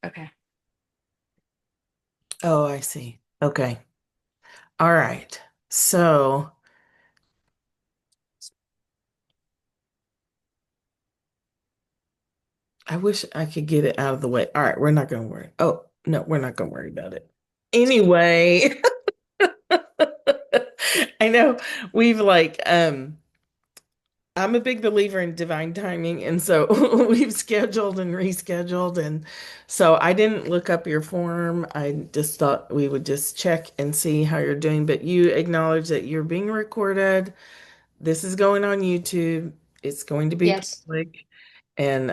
Okay. Oh, I see. Okay. All right. So I wish I could get it out of the way. All right, we're not going to worry. Oh, no, we're not going to worry about it. Anyway, I know we've I'm a big believer in divine timing, and so we've scheduled and rescheduled, and so I didn't look up your form. I just thought we would just check and see how you're doing, but you acknowledge that you're being recorded. This is going on YouTube. It's going to be Yes. public, and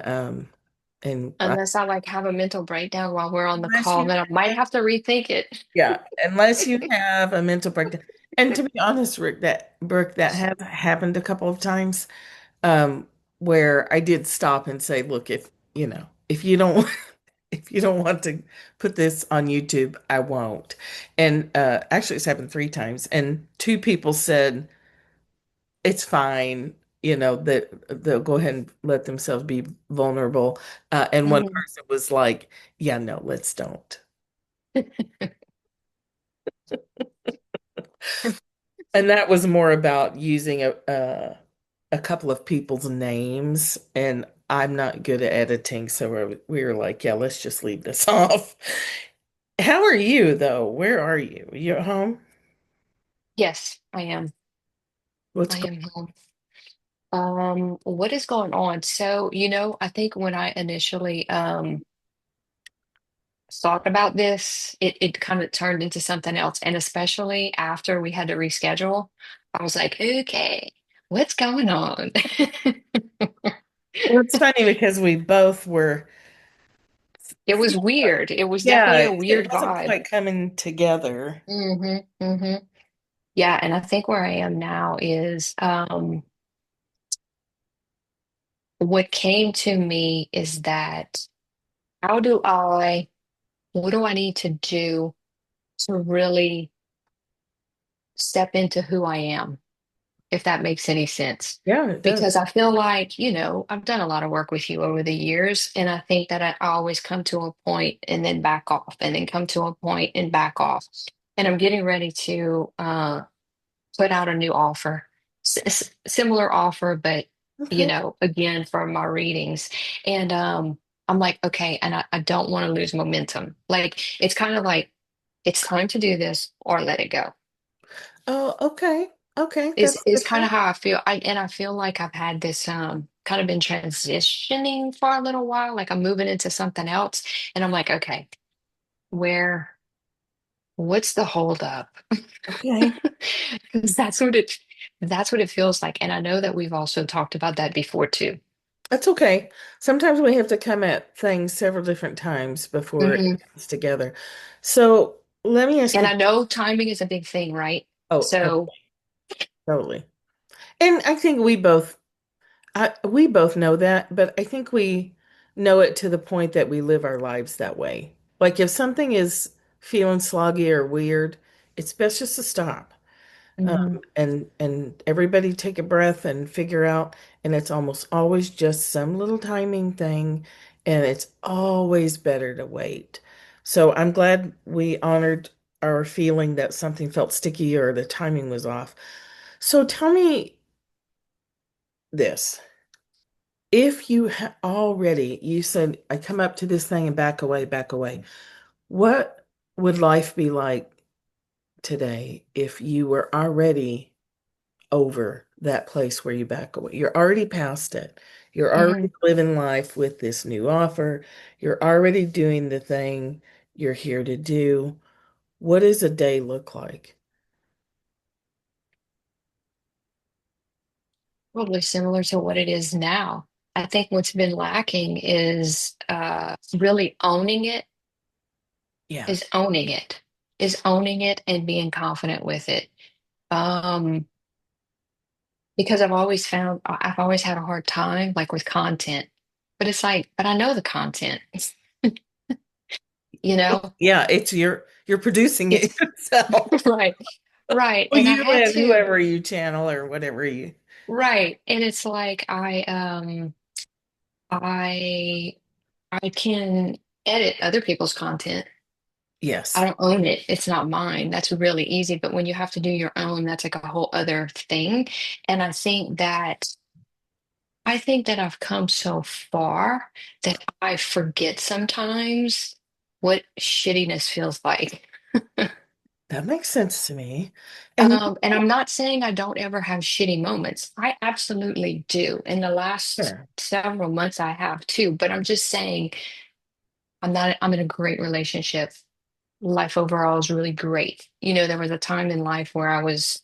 Unless I like have a mental breakdown while we're on the unless call, you then I might have to rethink it. yeah, unless you have a mental breakdown. And to be honest, Rick, that Brooke, that has happened a couple of times, um, where I did stop and say, look, if you don't if you don't want to put this on YouTube, I won't. And actually it's happened three times, and two people said it's fine, that they'll go ahead and let themselves be vulnerable. And one Mhm. person was like, yeah, no, let's don't. And that was more about using a couple of people's names, and I'm not good at editing, so we were like, yeah, let's just leave this off. How are you though? Where are you? You at home? Yes, I am. What's I going am home. What is going on? So, I think when I initially thought about this, it kind of turned into something else. And especially after we had to reschedule, I was like, okay, what's going on? Well, it's funny because we both were It was weird. It was definitely yeah, a it weird wasn't vibe. quite coming together. Hmm. Yeah, and I think where I am now is what came to me is that how do I, what do I need to do to really step into who I am, if that makes any sense? Yeah, it Because does. I feel like, I've done a lot of work with you over the years, and I think that I always come to a point and then back off, and then come to a point and back off. And I'm getting ready to put out a new offer, similar offer, but Okay. again from my readings, and I'm like, okay, and I don't want to lose momentum. Like it's kind of like it's time to do this or let it go. Oh, okay. Okay, Is that's is good kind to of how I feel. And I feel like I've had this kind of been transitioning for a little while, like I'm moving into something else, and I'm like, okay, where what's the hold up? okay. Because that's what it feels like. And I know that we've also talked about that before too. That's okay. Sometimes we have to come at things several different times before it Hmm. comes together. So let me ask And you, I know timing is a big thing, right? oh, So, totally. And I think we both know that, but I think we know it to the point that we live our lives that way. Like if something is feeling sloggy or weird, it's best just to stop. mhm. And everybody take a breath and figure out, and it's almost always just some little timing thing, and it's always better to wait. So I'm glad we honored our feeling that something felt sticky or the timing was off. So tell me this. If you already, you said, I come up to this thing and back away, back away. What would life be like today if you were already over that place where you back away? You're already past it. You're already Mhm. living life with this new offer. You're already doing the thing you're here to do. What does a day look like? Probably similar to what it is now. I think what's been lacking is really Yeah. is owning it, is owning it and being confident with it. Um, because I've always had a hard time like with content, but it's like, but I know the content, you know, Yeah, it's you're producing it it's yourself. right, right. Well, And I you had and to, whoever you channel or whatever you. right. And it's like I can edit other people's content. I Yes, don't own it. It's not mine. That's really easy. But when you have to do your own, that's like a whole other thing. And I think that I've come so far that I forget sometimes what shittiness feels like. that makes sense to me. And you And I'm not saying I don't ever have shitty moments. I absolutely do. In the last sure. several months, I have too. But I'm just saying I'm in a great relationship. Life overall is really great. There was a time in life where I was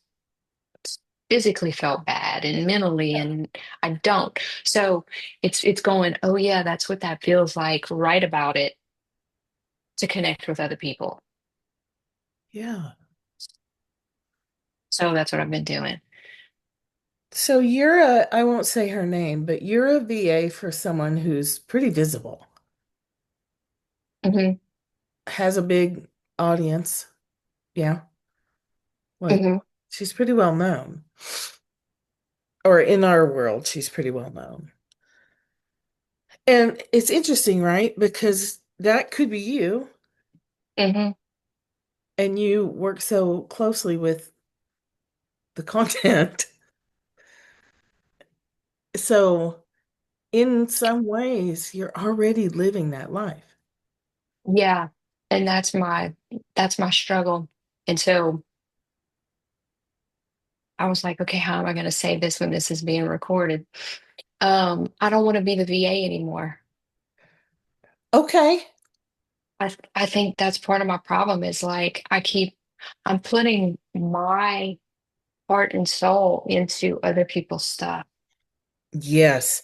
physically felt bad and mentally, and I don't. So it's going, oh yeah, that's what that feels like. Write about it to connect with other people. Yeah. So that's what I've been doing. So you're a, I won't say her name, but you're a VA for someone who's pretty visible, Hmm. has a big audience. Yeah. Like Hmm. she's pretty well known. Or in our world, she's pretty well known. And it's interesting, right? Because that could be you, Hmm. and you work so closely with the content. So, in some ways, you're already living that life. Yeah. And that's my struggle. And so I was like, okay, how am I going to say this when this is being recorded? I don't want to be the VA anymore. Okay. I think that's part of my problem is like I'm putting my heart and soul into other people's stuff. Yes,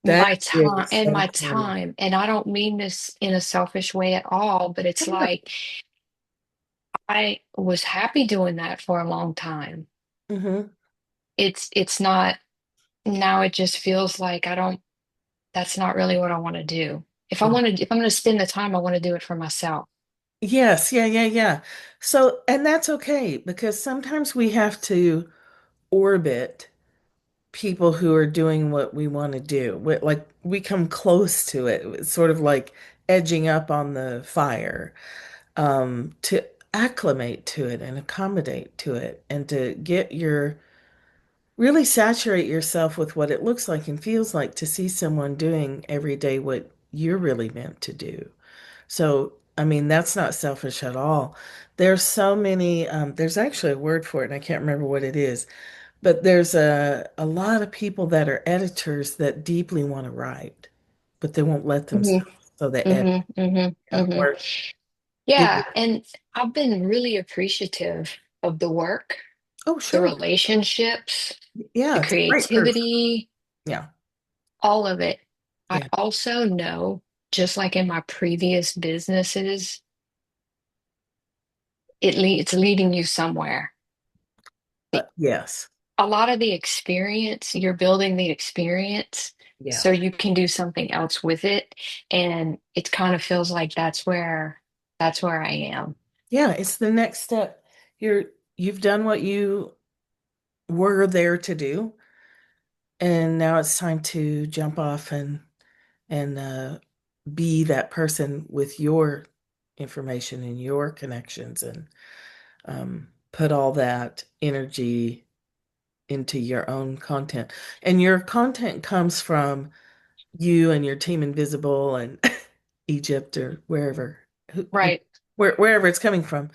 that My time is and so my common. time. And I don't mean this in a selfish way at all, but it's like I was happy doing that for a long time. Hmm. It's not now it just feels like I don't that's not really what I want to do. If I'm going to spend the time, I want to do it for myself. Yes, yeah, yeah, yeah. So, and that's okay because sometimes we have to orbit people who are doing what we want to do. Like we come close to it. It's sort of like edging up on the fire, to acclimate to it and accommodate to it and to get your really saturate yourself with what it looks like and feels like to see someone doing every day what you're really meant to do. So, I mean, that's not selfish at all. There's so many, there's actually a word for it, and I can't remember what it is, but there's a lot of people that are editors that deeply want to write, but they won't let Hmm. themselves. So they edit. Hmm. Hmm. Hmm. Or Yeah, it, and I've been really appreciative of the work, oh, the sure. relationships, the Yeah, it's a great person. creativity, Yeah. all of it. I Yeah. also know, just like in my previous businesses, it's leading you somewhere. Yes. A lot of the experience, you're building the experience Yeah. so you can do something else with it. And it kind of feels like that's where I am. Yeah, it's the next step. You've done what you were there to do, and now it's time to jump off and be that person with your information and your connections and put all that energy into your own content. And your content comes from you and your team Invisible and Egypt or wherever, Right, wherever it's coming from.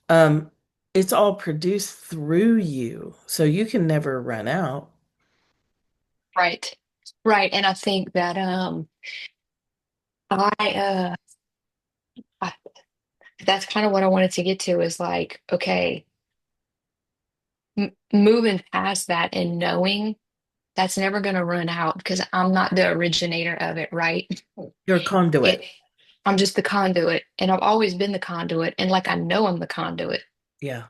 Um, it's all produced through you, so you can never run out. right, right. And I think that I I, that's kind of what I wanted to get to is like, okay, m moving past that and knowing that's never going to run out because I'm not the originator of it, right? You're a It, conduit. I'm just the conduit, and I've always been the conduit, and like I know I'm the conduit. Yeah,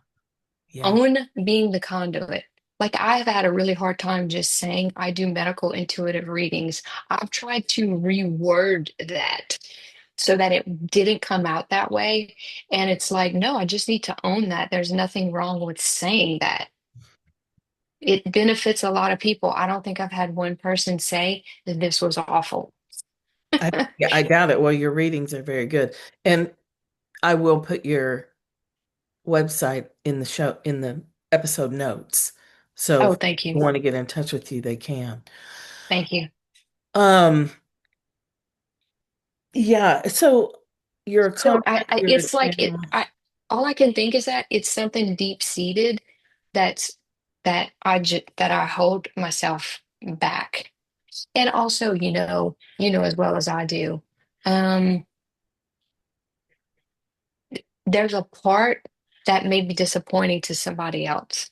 yeah. Own being the conduit. Like I've had a really hard time just saying I do medical intuitive readings. I've tried to reword that so that it didn't come out that way. And it's like, no, I just need to own that. There's nothing wrong with saying that. It benefits a lot of people. I don't think I've had one person say that this was awful. Yeah, I doubt it. Well, your readings are very good. And I will put your website in the show in the episode notes. So Oh, if thank you. people want to get in touch with you, they can. Thank you. Um, yeah, so your So contract, your it's like it, now, all I can think is that it's something deep seated that's that I hold myself back. And also, you know as well as I do, um, there's a part that may be disappointing to somebody else.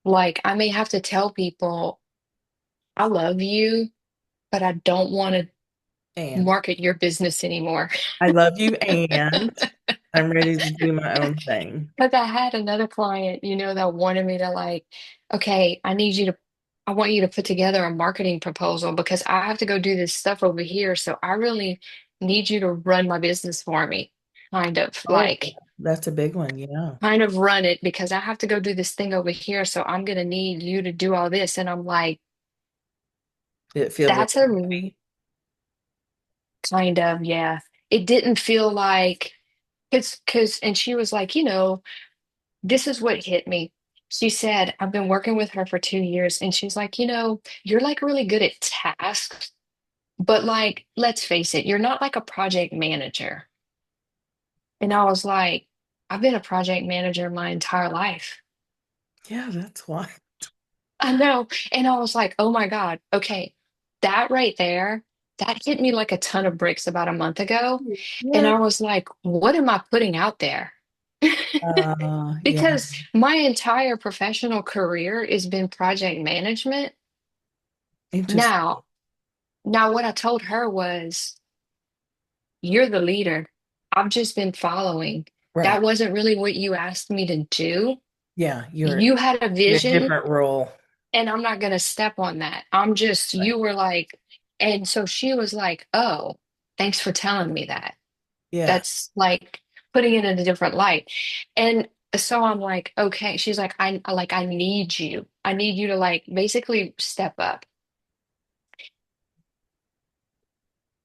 Like I may have to tell people, I love you, but I don't want to and market your business anymore. I love you, and I'm ready to do my own thing. Because I had another client, that wanted me to like, okay, I want you to put together a marketing proposal because I have to go do this stuff over here. So I really need you to run my business for me. Kind of Oh, like, that's a big one. Yeah. kind of run it because I have to go do this thing over here. So I'm going to need you to do all this. And I'm like, Did it feel very that's a heavy? kind of, yeah. It didn't feel like, and she was like, this is what hit me. She said, I've been working with her for 2 years, and she's like, you're like really good at tasks, but like, let's face it, you're not like a project manager. And I was like, I've been a project manager my entire life. Yeah, that's why. I know. And I was like, oh my God, okay, that right there, that hit me like a ton of bricks about a month ago. And Yeah. I was like, what am I putting out there? Yeah. Because my entire professional career has been project management. Interesting. Now, now what I told her was, you're the leader. I've just been following. That Right. wasn't really what you asked me to do. Yeah, you're You had a in a vision, different role. and I'm not going to step on that. Right. You were like, and so she was like, oh, thanks for telling me that. Yeah. That's like putting it in a different light. And so I'm like, okay. She's like, I need you. I need you to like basically step up.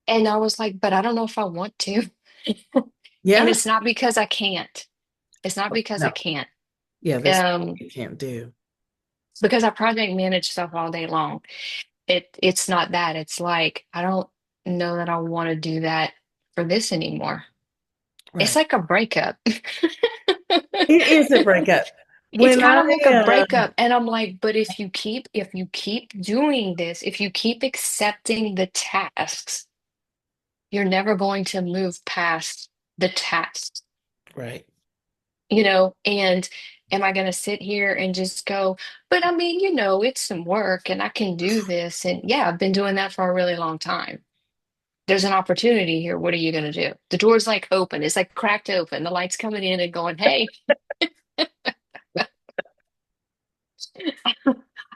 And I was like, but I don't know if I want to. And Yeah. it's not because I can't. It's not because I No. can't. Yeah, this Um, you can't do. because I project manage stuff all day long. It's not that. It's like I don't know that I want to do that for this anymore. It's Right. like a breakup. It is a breakup. It's When kind I of like a breakup. And I'm like, but if you keep doing this, if you keep accepting the tasks, you're never going to move past the tasks, right. and am I going to sit here and just go, but I mean, it's some work and I can do this. And yeah, I've been doing that for a really long time. There's an opportunity here. What are you going to do? The door's like open. It's like cracked open. The light's coming in and going, hey,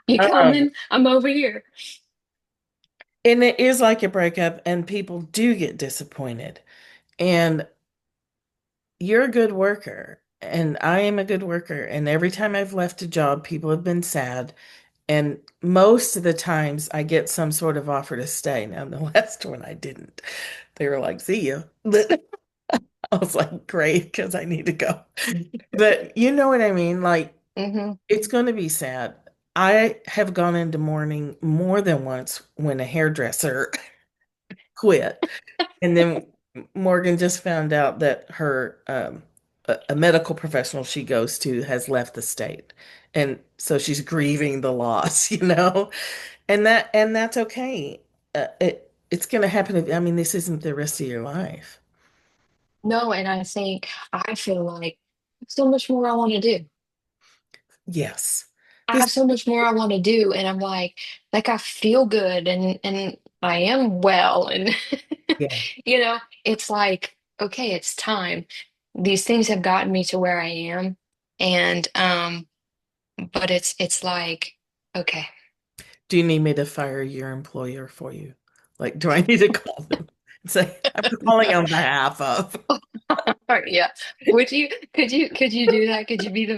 you Um, coming? I'm over here. and it is like a breakup, and people do get disappointed. And you're a good worker, and I am a good worker. And every time I've left a job, people have been sad. And most of the times I get some sort of offer to stay. Now, the last one I didn't. They were like, see you. But I was like, great, because I need to go. But you know what I mean? Like, Hmm. it's going to be sad. I have gone into mourning more than once when a hairdresser quit. And then Morgan just found out that her a medical professional she goes to has left the state. And so she's grieving the loss, you know? And that's okay. It's going to happen. I mean, this isn't the rest of your life. No, and I feel like so much more I want to do. Yes. I This, have so much more I want to do, and I'm like I feel good, and I am well, and yeah. it's like okay, it's time. These things have gotten me to where I am, and but it's like okay. Do you need me to fire your employer for you? Like, do I need to call them and say, I'm calling on behalf of Yeah. Could you do that? Could you be the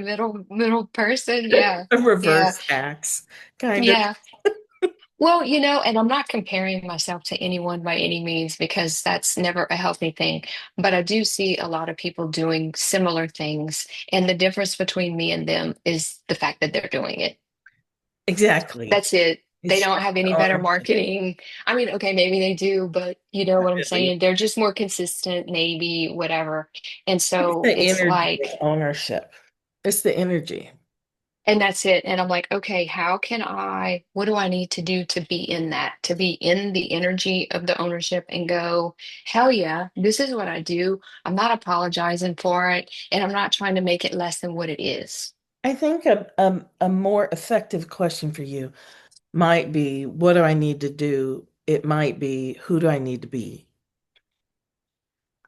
middle person? Yeah. a Yeah. reverse tax kind of? Yeah. Well, and I'm not comparing myself to anyone by any means because that's never a healthy thing. But I do see a lot of people doing similar things. And the difference between me and them is the fact that they're doing it. Exactly. That's it. They It's don't showing have the any better ownership. marketing. I mean, okay, maybe they do, but you know what I'm Definitely. saying? They're just more consistent, maybe, whatever. And It's so the it's energy like, of ownership. It's the energy. and that's it. And I'm like, okay, what do I need to do to be in that, to be in the energy of the ownership and go, hell yeah, this is what I do. I'm not apologizing for it, and I'm not trying to make it less than what it is. I think a more effective question for you might be, what do I need to do? It might be, who do I need to be?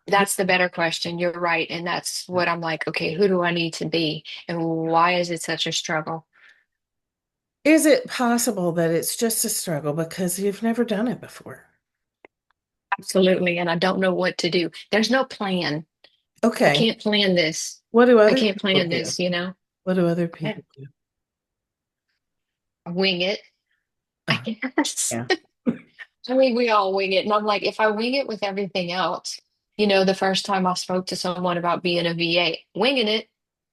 Who- That's the better question. You're right. And that's what I'm like, okay, who do I need to be? And why is it such a struggle? Is it possible that it's just a struggle because you've never done it before? Absolutely. And I don't know what to do. There's no plan. I Okay. can't plan this. What do I other can't people plan do? this. What do other I people do? wing it, I Uh, guess. yeah. I mean, we all wing it. And I'm like, if I wing it with everything else, the first time I spoke to someone about being a VA,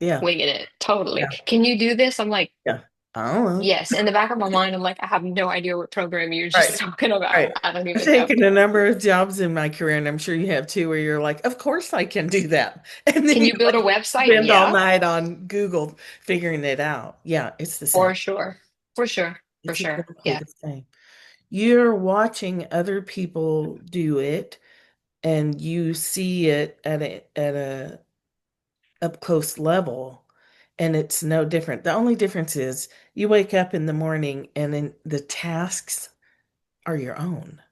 Yeah. winging it, totally. Yeah. Can you do this? I'm like, Yeah. I don't know. yes. In the back of my mind, I'm like, I have no idea what program you're just Right. talking about. Right. I don't I've even know. taken a number of jobs in my career, and I'm sure you have too, where you're like, of course I can do that. And then Can you you build a like website? spend all Yeah, night on Google figuring it out. Yeah, it's the same. for sure. For sure. For It's sure. exactly Yeah. the same. You're watching other people do it, and you see it at a up close level, and it's no different. The only difference is you wake up in the morning and then the tasks are your own.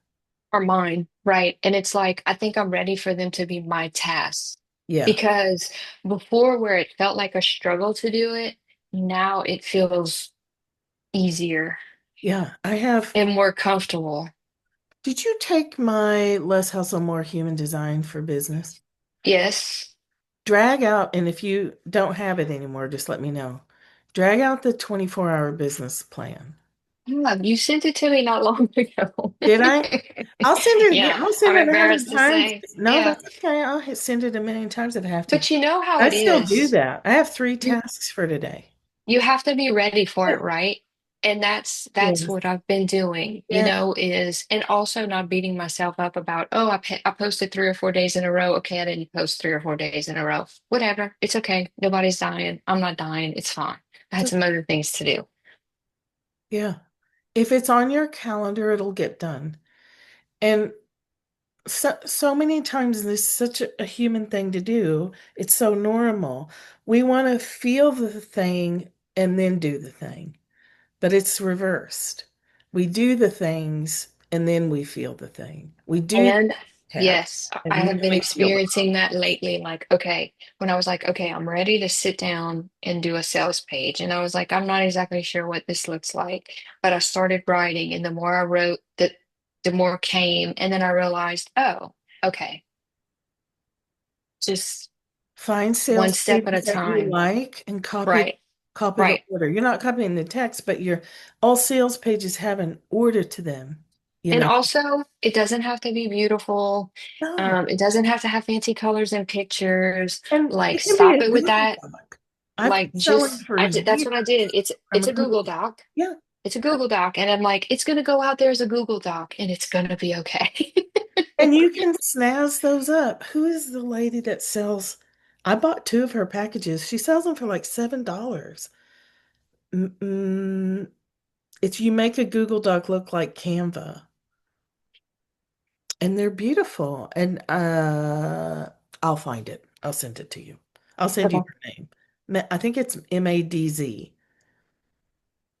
Or mine. Right. And it's like, I think I'm ready for them to be my tasks Yeah. because before, where it felt like a struggle to do it, now it feels easier Yeah. I have. and more comfortable. Did you take my Less Hustle, More Human Design for Business? Yes. Drag out, and if you don't have it anymore, just let me know. Drag out the 24-hour business plan. You sent it to me not long ago. Did I? I'll send it again. Yeah. I'll I'm send it 100 embarrassed to times. say. No, Yeah. that's okay. I'll send it a million times if I have to. But you know how I it still do is. that. I have three You tasks for today. you have to be ready for Yeah. it, right? And that's Yes. what I've been doing, Yeah. is and also not beating myself up about, oh, I posted 3 or 4 days in a row. Okay, I didn't post 3 or 4 days in a row. Whatever. It's okay. Nobody's dying. I'm not dying. It's fine. I had So, some other things to do. yeah. If it's on your calendar, it'll get done. And so many times this is such a human thing to do. It's so normal. We want to feel the thing and then do the thing, but it's reversed. We do the things and then we feel the thing. We do the And task yes, I and then have been we feel the experiencing that lately. Like, okay, when I was like, okay, I'm ready to sit down and do a sales page. And I was like, I'm not exactly sure what this looks like. But I started writing, and the more I wrote, the more came. And then I realized, oh, okay, just find one sales step at a pages that you time. like and Right, copy the right. order. You're not copying the text, but your all sales pages have an order to them, you And know. also, it doesn't have to be beautiful. No. It doesn't have to have fancy colors and pictures. And Like, it can be stop a it with Google that. Doc. I've Like, been selling just for I did, that's years what I did. It's from it's a a Google Google Doc. Doc. Yeah. It's a Google Doc, and I'm like, it's gonna go out there as a Google Doc, and it's gonna be okay. And you can snazz those up. Who is the lady that sells? I bought two of her packages. She sells them for like $7. Mm-mm. If you make a Google Doc look like Canva, and they're beautiful. And I'll find it. I'll send it to you. I'll send you Okay. her name. I think it's MADZ,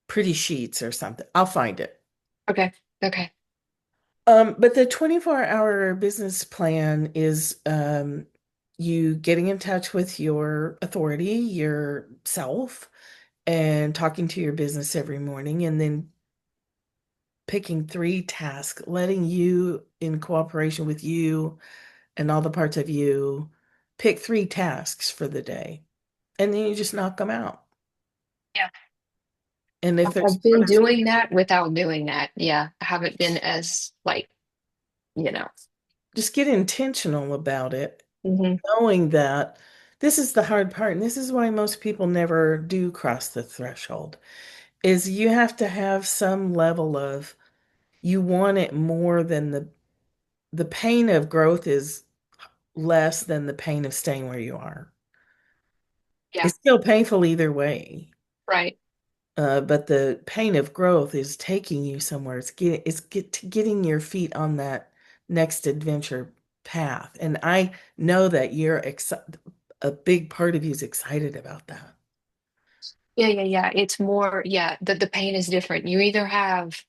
Pretty Sheets or something. I'll find it. Okay. Okay. But the 24-hour business plan is you getting in touch with your authority, yourself, and talking to your business every morning, and then picking three tasks, letting you, in cooperation with you and all the parts of you, pick three tasks for the day. And then you just knock them out. Yeah. And if there's I've been parts, doing that without doing that. Yeah, I haven't been as like, you know. just get intentional about it, Hmm. knowing that this is the hard part. And this is why most people never do cross the threshold, is you have to have some level of you want it more than the pain of growth is less than the pain of staying where you are. Yeah, It's still painful either way. right. But the pain of growth is taking you somewhere. Getting your feet on that next adventure path. And I know that you're excited. A big part of you is excited about that. Yeah, yeah, yeah. It's more, yeah, the pain is different. You either have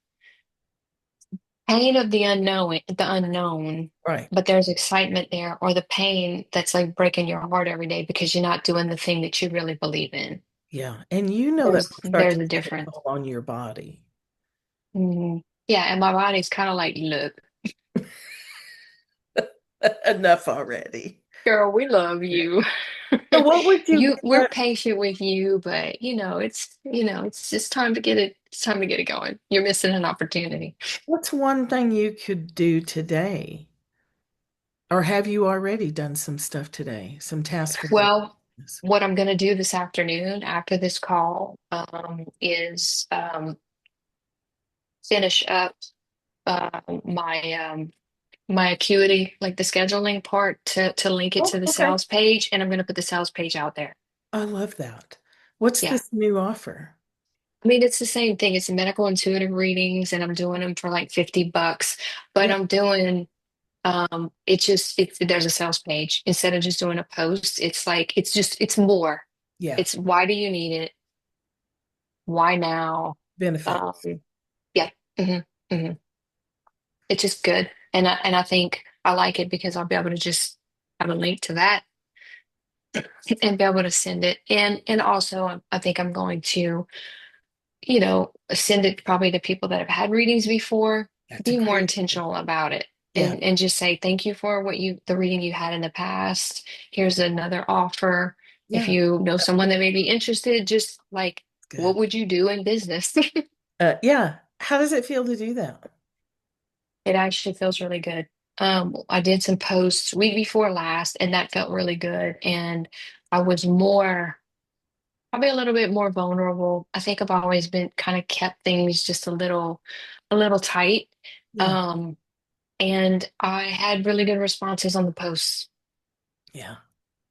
pain of the unknown, Right. but there's excitement there, or the pain that's like breaking your heart every day because you're not doing the thing that you really believe in. Yeah. And you know that will start There's to a take a difference. toll on your body. Hmm. Yeah, and my body's kind of like, look, Enough already. girl, we love you. So what would you We're get? patient with you, but it's just time to get it. It's time to get it going. You're missing an opportunity. What's one thing you could do today? Or have you already done some stuff today? Some tasks for the Well, business? what I'm going to do this afternoon after this call is finish up my acuity, like the scheduling part, to link it to Oh, the okay. sales page, and I'm going to put the sales page out there. I love that. What's Yeah. this new offer? I mean, it's the same thing. It's medical intuitive readings, and I'm doing them for like $50, but Yeah, I'm doing it's there's a sales page instead of just doing a post. It's like it's more. yeah. It's why do you need it? Why now? Benefits. Um, yeah. Hmm. Hmm. It's just good. And I think I like it because I'll be able to just have a link to that and be able to send it. And also I think I'm going to, send it probably to people that have had readings before, That's a be more great idea. intentional about it. Yeah, And just say thank you for the reading you had in the past. Here's another offer. If yeah. you know someone that may be interested, just like, It's good. what would you do in business? Yeah. How does it feel to do that? It actually feels really good. I did some posts week before last, and that felt really good. And I was probably a little bit more vulnerable. I think I've always been kind of kept things just a little tight. Yeah, Um, and I had really good responses on the posts, yeah,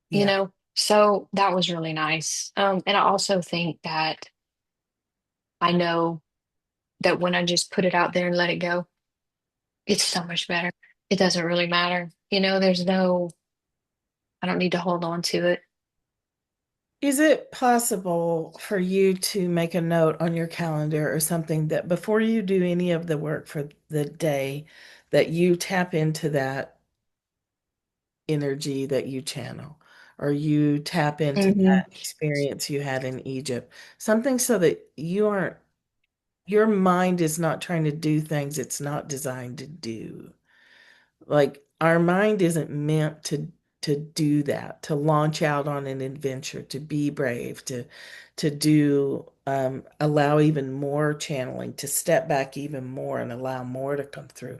yeah. so that was really nice. And I also think that I know that when I just put it out there and let it go, it's so much better. It doesn't really matter. I don't need to hold on to it. Is it possible for you to make a note on your calendar or something that before you do any of the work for the day, that you tap into that energy that you channel, or you tap into Hmm. that experience you had in Egypt? Something so that your mind is not trying to do things it's not designed to do. Like our mind isn't meant to do that, to launch out on an adventure, to be brave, to do allow even more channeling, to step back even more and allow more to come through.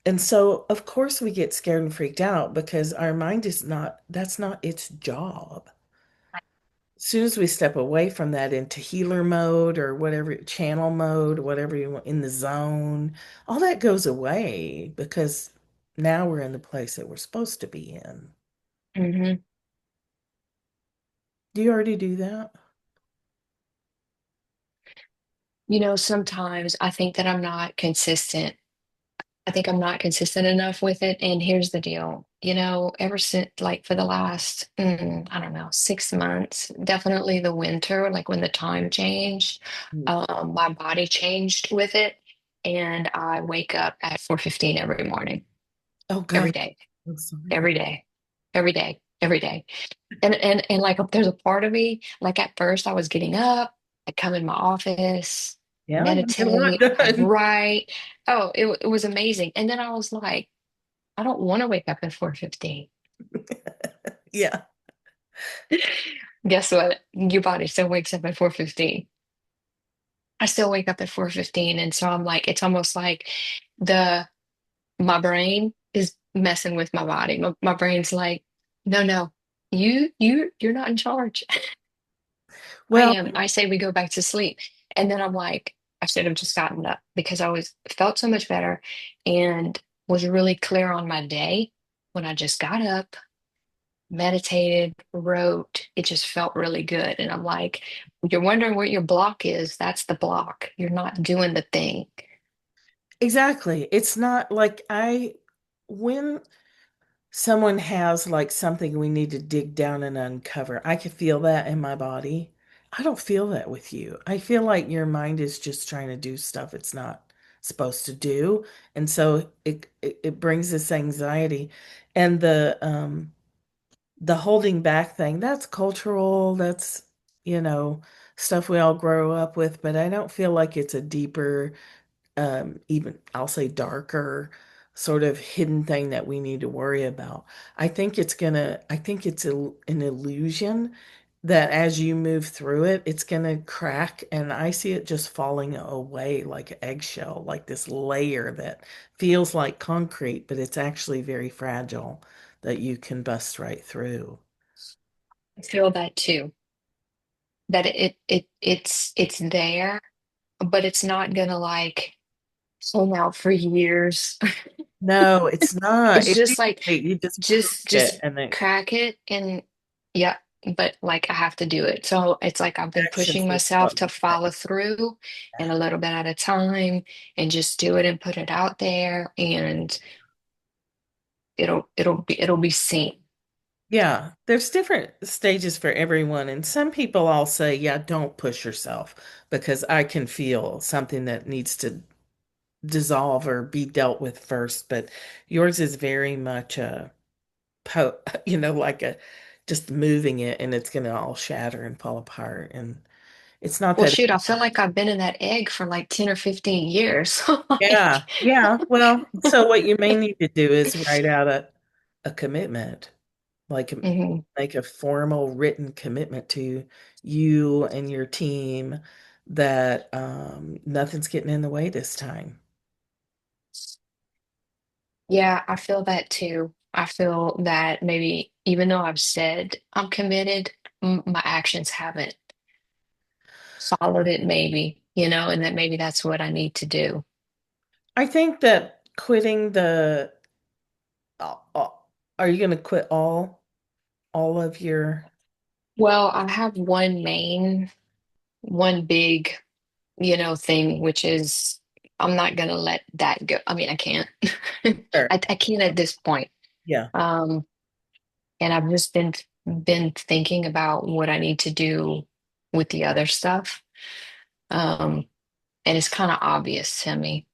And so of course we get scared and freaked out because our mind is not, that's not its job. As soon as we step away from that into healer mode or whatever, channel mode, whatever you want, in the zone, all that goes away because now we're in the place that we're supposed to be in. Hmm. Do you already do that? Sometimes I think that I'm not consistent. I think I'm not consistent enough with it. And here's the deal, ever since like for the last, I don't know, 6 months, definitely the winter, like when the time changed, Mm. my body changed with it. And I wake up at 4:15 every morning, Oh every God, day, I'm sorry. every day, every day, every day. And like there's a part of me, like at first I was getting up, I'd come in my office, Yeah, you get a lot meditate, I'd done. write. Oh, it was amazing. And then I was like, I don't want to wake up at 4:15. Yeah. Guess what? Your body still wakes up at 4:15. I still wake up at 4:15, and so I'm like, it's almost like the my brain is messing with my body. My brain's like, no, no, you're not in charge. I Well, am. I say we go back to sleep. And then I'm like, I should have just gotten up because I was felt so much better and was really clear on my day when I just got up, meditated, wrote. It just felt really good. And I'm like, you're wondering what your block is. That's the block. You're not doing the thing. exactly. It's not like when someone has like something we need to dig down and uncover, I can feel that in my body. I don't feel that with you. I feel like your mind is just trying to do stuff it's not supposed to do. And so it brings this anxiety. And the holding back thing, that's cultural, that's, you know, stuff we all grow up with, but I don't feel like it's a deeper, even I'll say darker sort of hidden thing that we need to worry about. I think it's an illusion that as you move through it, it's gonna crack, and I see it just falling away like an eggshell, like this layer that feels like concrete, but it's actually very fragile that you can bust right through. I feel that too. That it's there, but it's not gonna like hang out for years. No, it's not. It's It's just easy. like You just crack just it and then crack it and yeah, but like I have to do it. So it's like I've been actions pushing will myself follow. to follow through and a little bit at a time and just do it and put it out there and it'll be seen. Yeah, there's different stages for everyone. And some people I'll say, yeah, don't push yourself because I can feel something that needs to dissolve or be dealt with first. But yours is very much like a just moving it and it's going to all shatter and fall apart. And it's not Well, that, shoot, I feel like I've been in that egg for like 10 or 15 years. Like, yeah, yeah. Well, so what you may need to do is write out a commitment. Like mhm. make a formal written commitment to you and your team that nothing's getting in the way this time. Yeah, I feel that too. I feel that maybe even though I've said I'm committed, my actions haven't followed it, maybe, and that maybe that's what I need to do. I think that quitting uh, uh, are you going to quit all of your Well, I have one big, thing, which is I'm not gonna let that go. I mean, I can't. sure. I can't at this point. Yeah. Um, and I've just been thinking about what I need to do with the other stuff. Um, and it's kind of obvious to me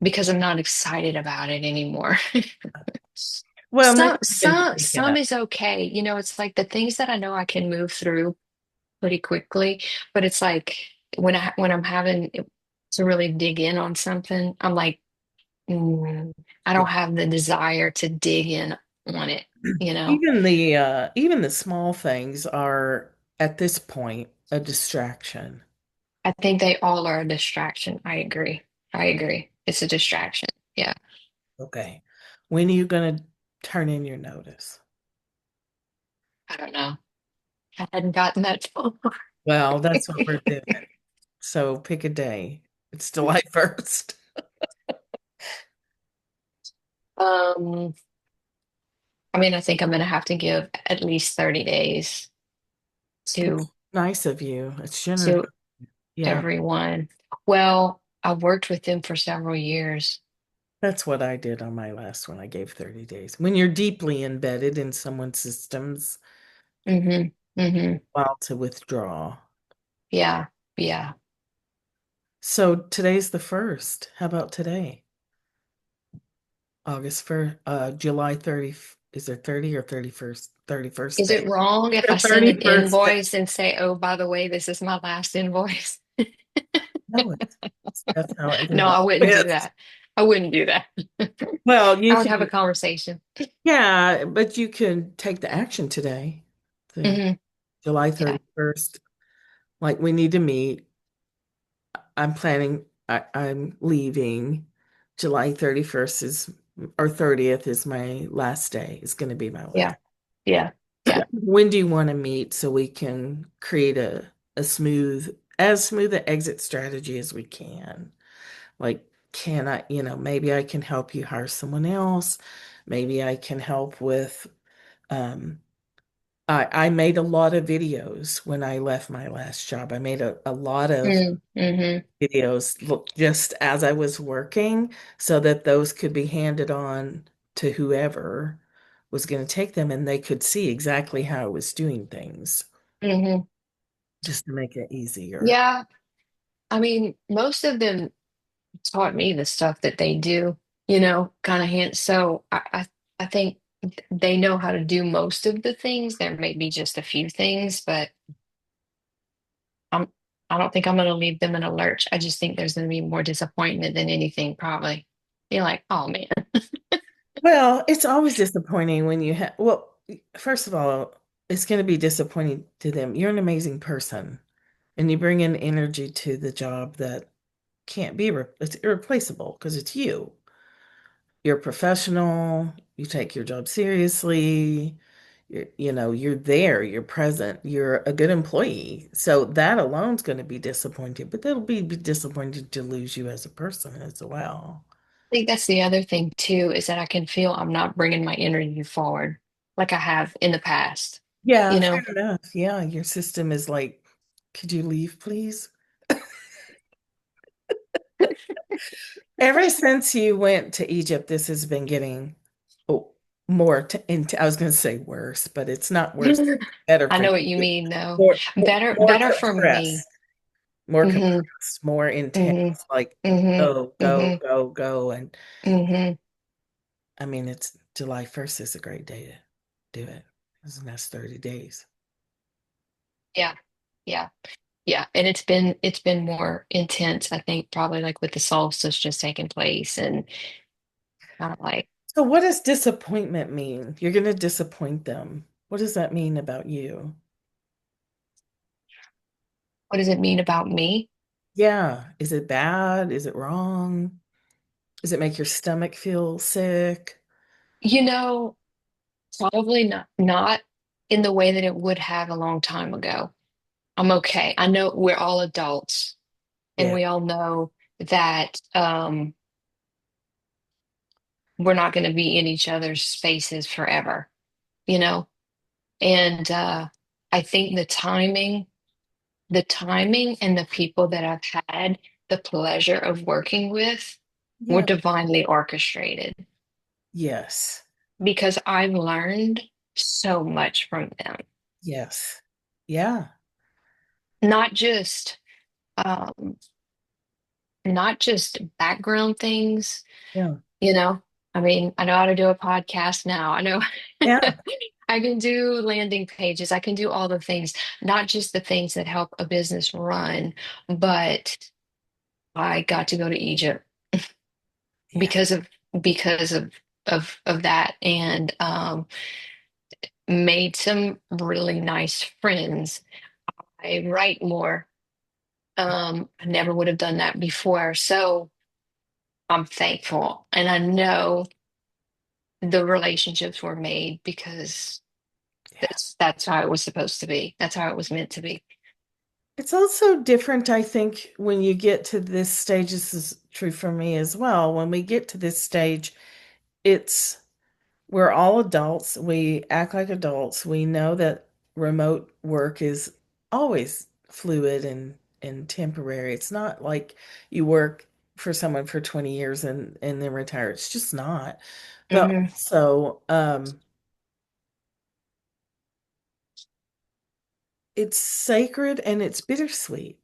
because I'm not excited about it anymore. Well, maybe Some you can some take it some up. is okay. It's like the things that I know I can move through pretty quickly, but it's like when I'm having to really dig in on something, I'm like, I Yeah. don't have the desire to dig in on it, you know. Even the small things are at this point a distraction. I think they all are a distraction. I agree. I agree. It's a distraction. Yeah. Okay. When are you going to turn in your notice? I don't know. I hadn't gotten that far. Well, that's what we're doing. So pick a day. It's July 1st. Um, I mean, I think I'm gonna have to give at least 30 days to It's nice of you. It's generous. to Yeah, everyone. Well, I worked with them for several years. that's what I did on my last one. I gave 30 days. When you're deeply embedded in someone's systems, Hmm. Hmm. while to withdraw. Yeah. Yeah. So today's the first. How about today? August 1st, July 30. Is there 30 or 31st? 31st Is day. it wrong if The I send an 31st day. invoice and say, oh, by the way, this is my last invoice? No, that's how No, everybody I wouldn't do quits. that. I wouldn't do that. Well, I you would have a can, conversation. yeah, but you can take the action today. The Hmm. July Yeah. 31st. Like we need to meet. I'm planning, I'm leaving July 31st is, or 30th is my last day, is going to be my Yeah. last. Yeah. Yeah. When do you want to meet so we can create a as smooth an exit strategy as we can? Like, can I, maybe I can help you hire someone else. Maybe I can help with, um, I made a lot of videos when I left my last job. I made a lot of Mm-hmm. videos just as I was working so that those could be handed on to whoever was going to take them and they could see exactly how I was doing things Mm-hmm. just to make it easier. Yeah. I mean, most of them taught me the stuff that they do, kind of hint. So I think they know how to do most of the things. There may be just a few things, but I'm I don't think I'm going to leave them in a lurch. I just think there's going to be more disappointment than anything, probably. Be like, oh man. Well, it's always disappointing when you have, well, first of all, it's going to be disappointing to them. You're an amazing person and you bring in energy to the job that can't be, it's irreplaceable because it's you. You're professional, you take your job seriously, you're there, you're present, you're a good employee. So that alone's going to be disappointing, but that'll be disappointing to lose you as a person as well. I think that's the other thing too, is that I can feel I'm not bringing my energy forward like I have in the past, Yeah, you fair know? enough. Yeah, your system is like, could you leave, please? Ever since you went to Egypt, this has been getting oh, more into, I was going to say worse, but it's not worse. Better I for know what you you. mean, though. More, more Better for me. compressed, more Hmm. compressed, more intense. Hmm. Like Hmm. go, go, Hmm. go, go. And Hmm. I mean, it's July 1st is a great day to do it. This is the next 30 days. Yeah. Yeah. Yeah. And it's been more intense, I think, probably like with the solstice just taking place and kind of like, So, what does disappointment mean? You're going to disappoint them. What does that mean about you? what does it mean about me? Yeah. Is it bad? Is it wrong? Does it make your stomach feel sick? You know, probably not in the way that it would have a long time ago. I'm okay. I know we're all adults and Yeah. we all know that we're not going to be in each other's spaces forever, you know? And I think the timing and the people that I've had the pleasure of working with were Yeah. divinely orchestrated Yes. because I've learned so much from them. Yes. Yeah. Not just um, not just background things, Yeah. you know. I mean, I know how to do a podcast now. I know Yeah. I can do landing pages. I can do all the things, not just the things that help a business run, but I got to go to Egypt Yeah. because of because of that and made some really nice friends. I write more. I never would have done that before. So I'm thankful. And I know the relationships were made because Yeah. that's how it was supposed to be. That's how it was meant to be. It's also different, I think, when you get to this stage. This is true for me as well. When we get to this stage, it's we're all adults. We act like adults. We know that remote work is always fluid and temporary. It's not like you work for someone for 20 years and then retire. It's just not. But Hmm. also, it's sacred and it's bittersweet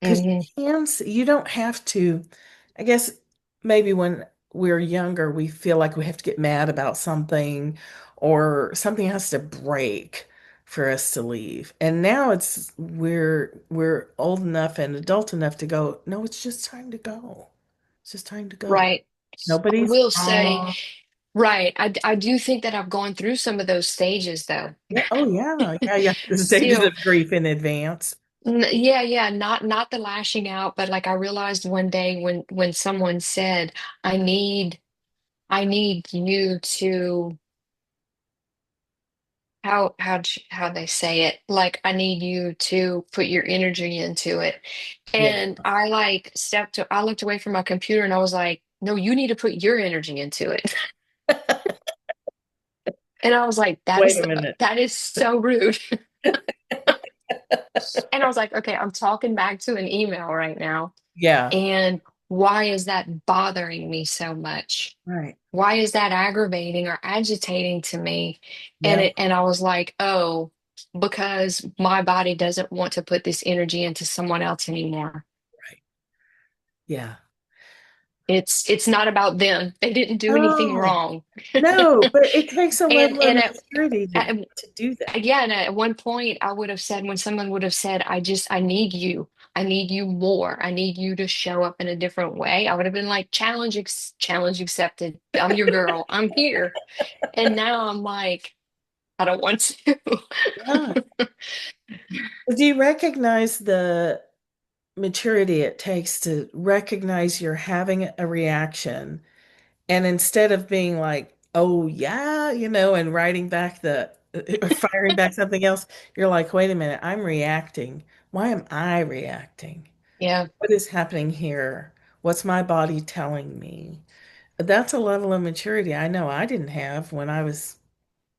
because Hmm. you don't have to, I guess maybe when we're younger, we feel like we have to get mad about something or something has to break for us to leave. And now it's we're old enough and adult enough to go, no, it's just time to go. It's just time to go. Right. I Nobody's will say, wrong. right. I do think that I've gone through some of those stages though. Yeah, oh yeah. Yeah, yeah. The stages Still, of grief in advance. Yeah, yeah, not the lashing out, but like I realized one day when someone said, I need I need you to how they say it, like I need you to put your energy into it. Yeah. And I looked away from my computer and I was like, no, you need to put your energy into it. And I was like, Wait a minute. that is so rude. And I was like, okay, I'm talking back to an email right now. Yeah. And why is that bothering me so much? Right. Why is that aggravating or agitating to me? Yeah. And I was like, oh, because my body doesn't want to put this energy into someone else anymore. Right. Yeah. It's not about them. They didn't do anything Oh, wrong. no, but it takes a And level of and maturity at, to do that. yeah, and at one point I would have said when someone would have said, I need you. I need you more. I need you to show up in a different way. I would have been like, challenge accepted. I'm your girl. I'm here. And now I'm like, I don't want to. Yeah. Do you recognize the maturity it takes to recognize you're having a reaction? And instead of being like, oh, yeah, and writing back or firing back something else, you're like, wait a minute, I'm reacting. Why am I reacting? Yeah. What is happening here? What's my body telling me? That's a level of maturity I know I didn't have when I was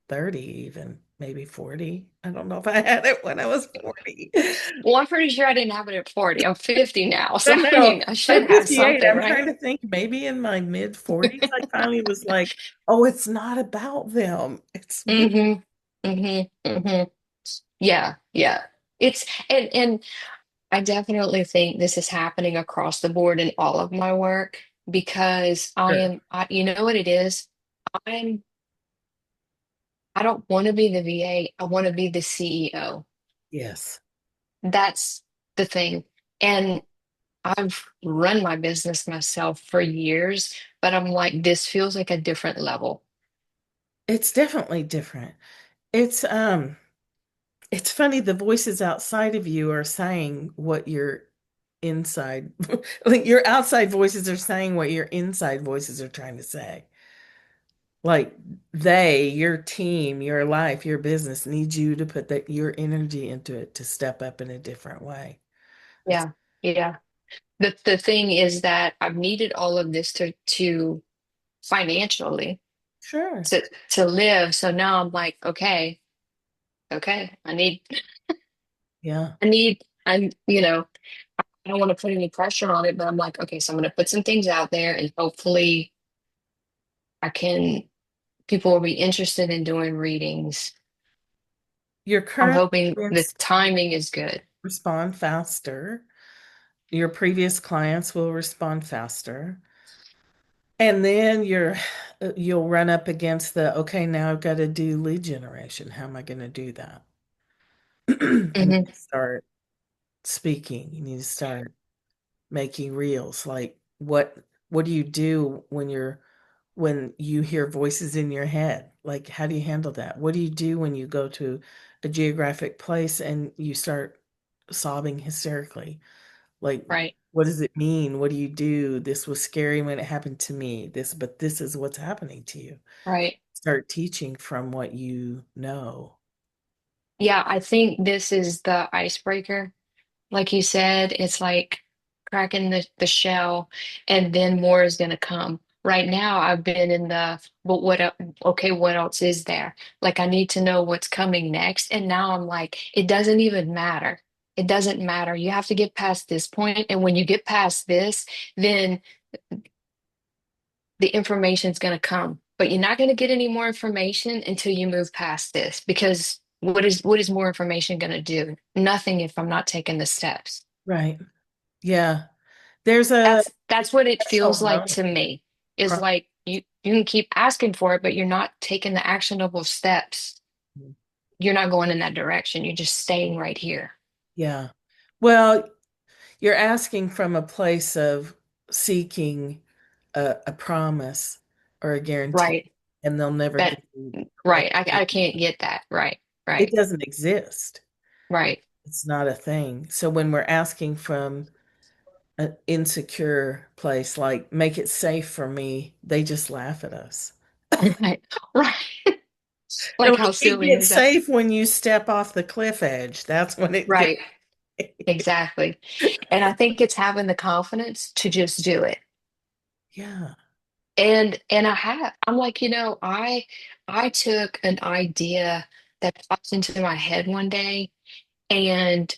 30, even maybe 40. I don't know if I had it when I was 40. Well, I'm pretty sure I didn't have it at 40. I'm 50 now. I So, I know. mean, I should I'm have 58. something, I'm right? trying to think maybe in my mid 40s, I finally was like, oh, it's not about them. It's me. Mm-hmm. Mm-hmm. Mm-hmm. Yeah. Yeah. And I definitely think this is happening across the board in all of my work because Sure. you know what it is? I'm, I don't want to be the VA. I want to be the CEO. Yes. That's the thing. And I've run my business myself for years, but I'm like, this feels like a different level. It's definitely different. It's funny the voices outside of you are saying what your inside like your outside voices are saying what your inside voices are trying to say. Like your team, your life, your business needs you to put your energy into it to step up in a different way. That's Yeah. Yeah. The thing is that I've needed all of this to financially sure. to live. So now I'm like, okay, Yeah. I don't want to put any pressure on it, but I'm like, okay, so I'm going to put some things out there and hopefully I can, people will be interested in doing readings. Your I'm current hoping the clients timing is good. respond faster. Your previous clients will respond faster. And then you'll run up against okay, now I've got to do lead generation. How am I going to do that? I need Hmm. to start speaking. You need to start making reels. Like what do you do when you hear voices in your head? Like how do you handle that? What do you do when you go to a geographic place and you start sobbing hysterically? Like, Right, what does it mean? What do you do? This was scary when it happened to me. But this is what's happening to you. right. Start teaching from what you know. Yeah, I think this is the icebreaker. Like you said, it's like cracking the shell and then more is going to come. Right now, I've been in but okay, what else is there? Like, I need to know what's coming next. And now I'm like, it doesn't even matter. It doesn't matter. You have to get past this point, and when you get past this, then the information's going to come. But you're not going to get any more information until you move past this, because what is more information going to do? Nothing if I'm not taking the steps. Right. Yeah. There's a That's what it feels threshold like moment. to me. Is Pro- like you can keep asking for it, but you're not taking the actionable steps. You're not going in that direction. You're just staying right here. Yeah. Well, you're asking from a place of seeking a promise or a guarantee, Right. and they'll never That give you. right. I can't get that. Right. It Right. doesn't exist. Right. It's not a thing. So when we're asking from an insecure place, like make it safe for me, they just laugh at us. Right. Right. They're Like, like, how it silly gets is that? safe when you step off the cliff edge. That's when it gets. Right. Exactly. And I think it's having the confidence to just do it. Yeah. And I'm like, I took an idea that popped into my head one day, and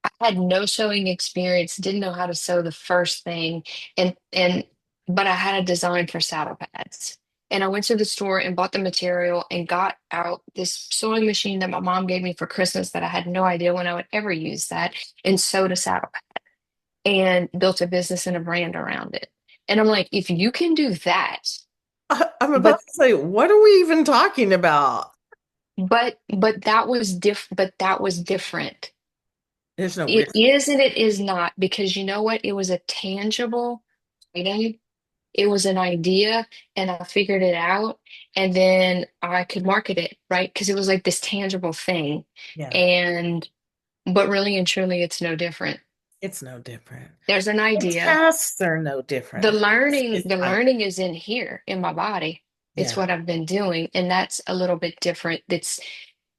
I had no sewing experience, didn't know how to sew the first thing, and but I had a design for saddle pads. And I went to the store and bought the material and got out this sewing machine that my mom gave me for Christmas that I had no idea when I would ever use that, and sewed a saddle pad and built a business and a brand around it. And I'm like, if you can do that, I'm about but to say, what are we even talking about? but that was different. There's no It risk. is and it is not, because you know what? It was a tangible item. It was an idea, and I figured it out, and then I could market it, right? Because it was like this tangible thing. Yeah, And but really and truly, it's no different. it's no different. There's an The idea. tasks are no different. The It's learning, just the like, learning is in here in my body. It's yeah, what I've been doing, and that's a little bit different.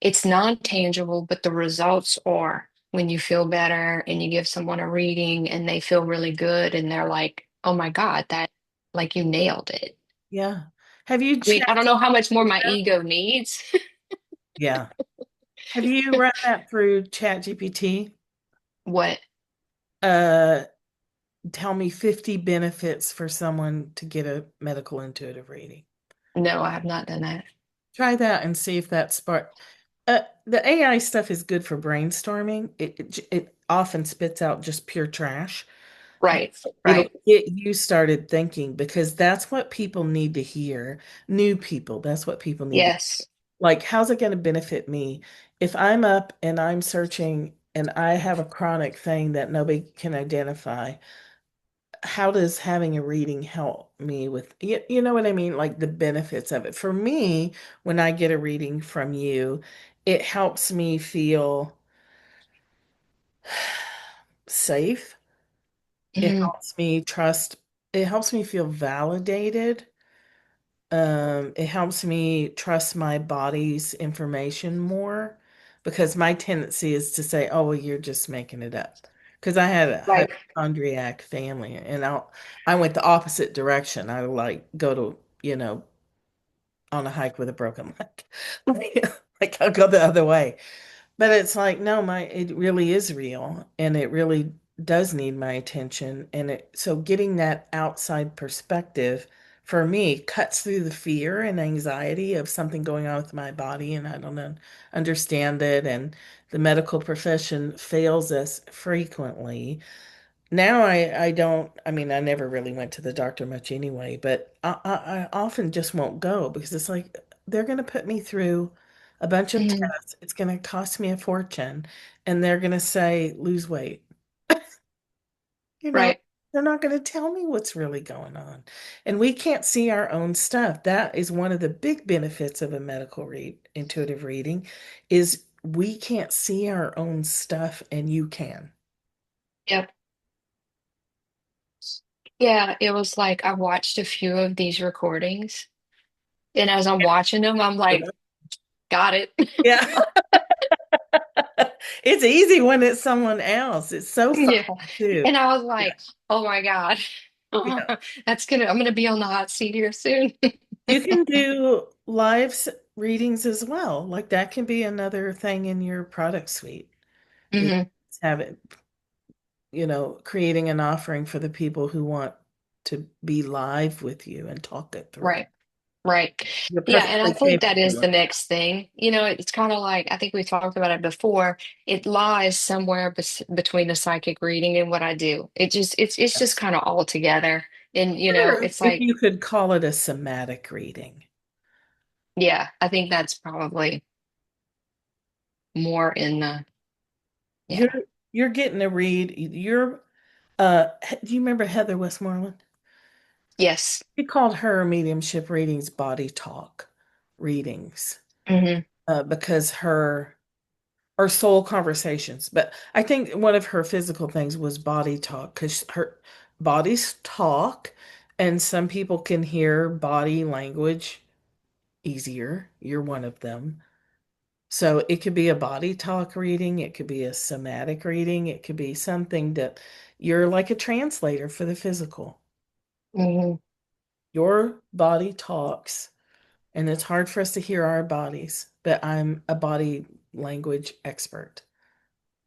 It's non-tangible, but the results are when you feel better and you give someone a reading and they feel really good and they're like, "Oh my God, that like you nailed it." yeah. Have you I mean, I don't checked know how much more my that? ego needs. Yeah. Have you run that through ChatGPT? What? Uh, Tell me 50 benefits for someone to get a medical intuitive reading. No, I have not done that. Try that and see if that spark. The AI stuff is good for brainstorming. It often spits out just pure trash. Right, It'll right. get you started thinking because that's what people need to hear. New people, that's what people need to, Yes. like, how's it going to benefit me if I'm up and I'm searching and I have a chronic thing that nobody can identify? How does having a reading help me with, you know what I mean? Like the benefits of it. For me, when I get a reading from you, it helps me feel safe. It Mhm. helps me trust, it helps me feel validated. It helps me trust my body's information more because my tendency is to say, oh, well, you're just making it up. Because I had a Right. hypochondriac family and I went the opposite direction. I like go to, on a hike with a broken leg. Like I'll go the other way. But it's like, no, it really is real and it really does need my attention. And so getting that outside perspective for me cuts through the fear and anxiety of something going on with my body and I don't understand it. And the medical profession fails us frequently. Now I don't, I mean, I never really went to the doctor much anyway, but I often just won't go because it's like they're going to put me through a bunch of Mhm. tests. It's going to cost me a fortune, and they're going to say, lose weight. You know, Right. they're not going to tell me what's really going on. And we can't see our own stuff. That is one of the big benefits of a medical intuitive reading is we can't see our own stuff and you can. Yep. Yeah, it was like I watched a few of these recordings, and as I'm watching them, I'm like, got it. Yeah. It's easy when it's someone else. It's so fun Yeah. too. And I was Yeah. like, oh my God. Yeah. I'm gonna be on the hot seat here soon. You can do readings as well. Like that can be another thing in your product suite is Hmm. have it, creating an offering for the people who want to be live with you and talk it through. Right. Right. You're Yeah, and I perfectly think that is capable the of that. next thing. It's kind of like I think we talked about it before. It lies somewhere between a psychic reading and what I do. It's just kind of all together. And Or it's if like, you could call it a somatic reading. yeah, I think that's probably more in the, You're yeah. you're getting a read. Do you remember Heather Westmoreland? Yes. She called her mediumship readings body talk readings Hmm. because her our soul conversations. But I think one of her physical things was body talk because her bodies talk, and some people can hear body language easier. You're one of them. So it could be a body talk reading, it could be a somatic reading, it could be something that you're like a translator for the physical. Hmm. Your body talks, and it's hard for us to hear our bodies, but I'm a body language expert.